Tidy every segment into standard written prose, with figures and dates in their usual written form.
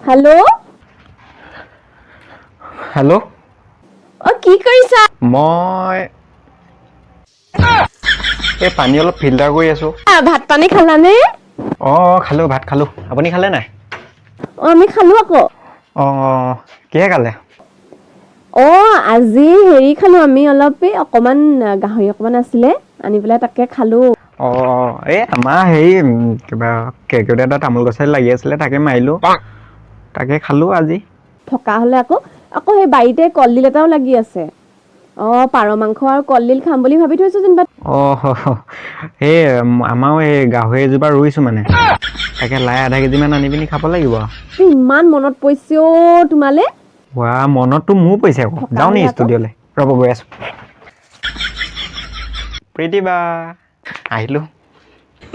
Hello' hello' কি কৰিছা? মই এই পানী অলপ ফিল্টাৰ কৰি আছো। ভাত পানী খালানে? খালো, ভাত খালো। আপুনি খালে নাই? আমি খালো আকৌ। কিহে খালে? আজি হেৰি খালো আমি অকমান গাহৰি অকমান আছিলে আনি পেলাই তাকে খালো। এই আমাৰ হেৰি কিবা কেৰ্কেটুৱা এটা তামোল গছত লাগি আছিলে তাকে মাৰিলো, তাকে খালো আজি। থকা হলে আকৌ সেই বাৰীতে কলডিল এটাও লাগি আছে। পাৰ মাংস আৰু কলডিল খাম বুলি ভাবি থৈছো যেনিবা। এই আমাৰো এই গাহৰি এজোপা ৰুইছো মানে, তাকে লাই আধা কেজি মান আনি পিনি খাব লাগিব। ইমান মনত পৰিছে তোমালে। মনততো মোৰো পৰিছে আকৌ। যাওঁ নি ষ্টুডিঅ'লৈ? ৰ'ব গৈ আছো। প্ৰীতি বা আহিলো।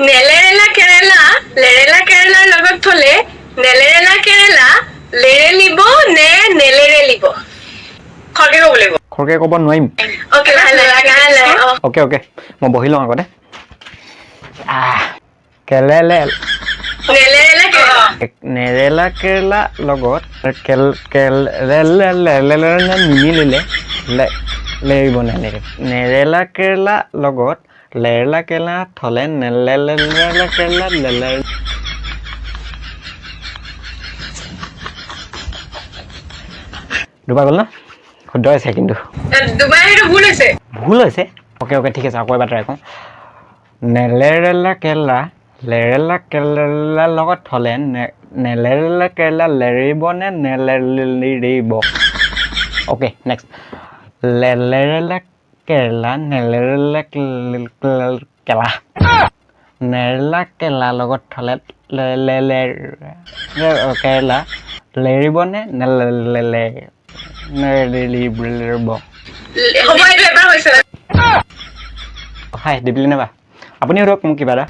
নেলেৰেলা কেৰেলা লেৰেলা কেৰেলাৰ লগত থলে নেলেৰেলা কেৰেলা লেৰেলিব নে নেলেৰেলিব? খৰকে ক'ব লাগিব। খৰকে ক'ব নোৱাৰিম। অকে মই বহি লওঁ আগতে। নেৰেলা কেৰেলা লগত নিমিলিলে লেৰিব নেৰেলা কেৰেলা লগত লেৰেলা কেৰেলা থলে নেলেৰেলা কেৰেলা দুবাৰ গ'ল ন? শুদ্ধ হৈছে কিন্তু। দুবাৰ সেইটো ভুল হৈছে? অকে ঠিক আছে, আকৌ এবাৰ ট্ৰাই কৰোঁ। নেলেৰেলা কেৰেলা লগত থলে নেলেৰেলা কেৰেলা লেৰিব নে নেলেৰিব? Okay next. নেলেৰেলা কেৰেলা লগত থলে কেৰেলা লেৰিব নে নেলেৰিব? দিবলি নাবা আপুনি সোধক মোক কিবা এটা।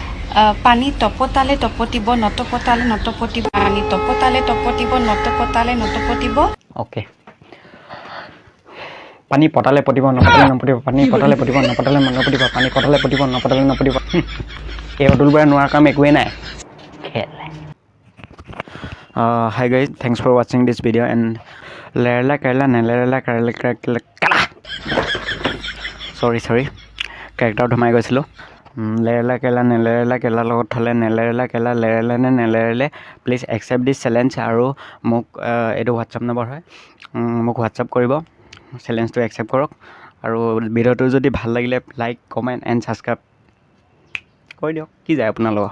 পানী তপতালে তপতিব নতপতালে নতপতিব পানী তপতালে তপতিব নতপতালে নতপতিব। অকে। পানী পতালে পতিব নপতালে নপতিব পানী পতালে পতিব নপতালে নপতিব পানী পতালে পতিব নপতালে নপতিব। এই অতুল বৰাই নোৱাৰা কাম একোৱেই নাই। Hi guys, thanks for watching this video and লেৰেলা Kerala নেলেৰেলা Kerala sorry কেৰেক্টাৰত সোমাই গৈছিলোঁ। লেৰেলা কেৰেলা নেলেৰেলা কেৰেলাৰ লগত থ'লে নেলেৰেলা কেৰেলা লেৰেলে নে নেলেৰেলে? প্লিজ একচেপ্ট দিছ চেলেঞ্জ আৰু মোক এইটো হোৱাটছআপ নম্বৰ হয়, মোক হোৱাটছআপ কৰিব। চেলেঞ্জটো একচেপ্ট কৰক আৰু ভিডিঅ'টো যদি ভাল লাগিলে লাইক কমেণ্ট এণ্ড ছাবস্ক্ৰাইব কৰি দিয়ক। কি যায় আপোনালোকৰ?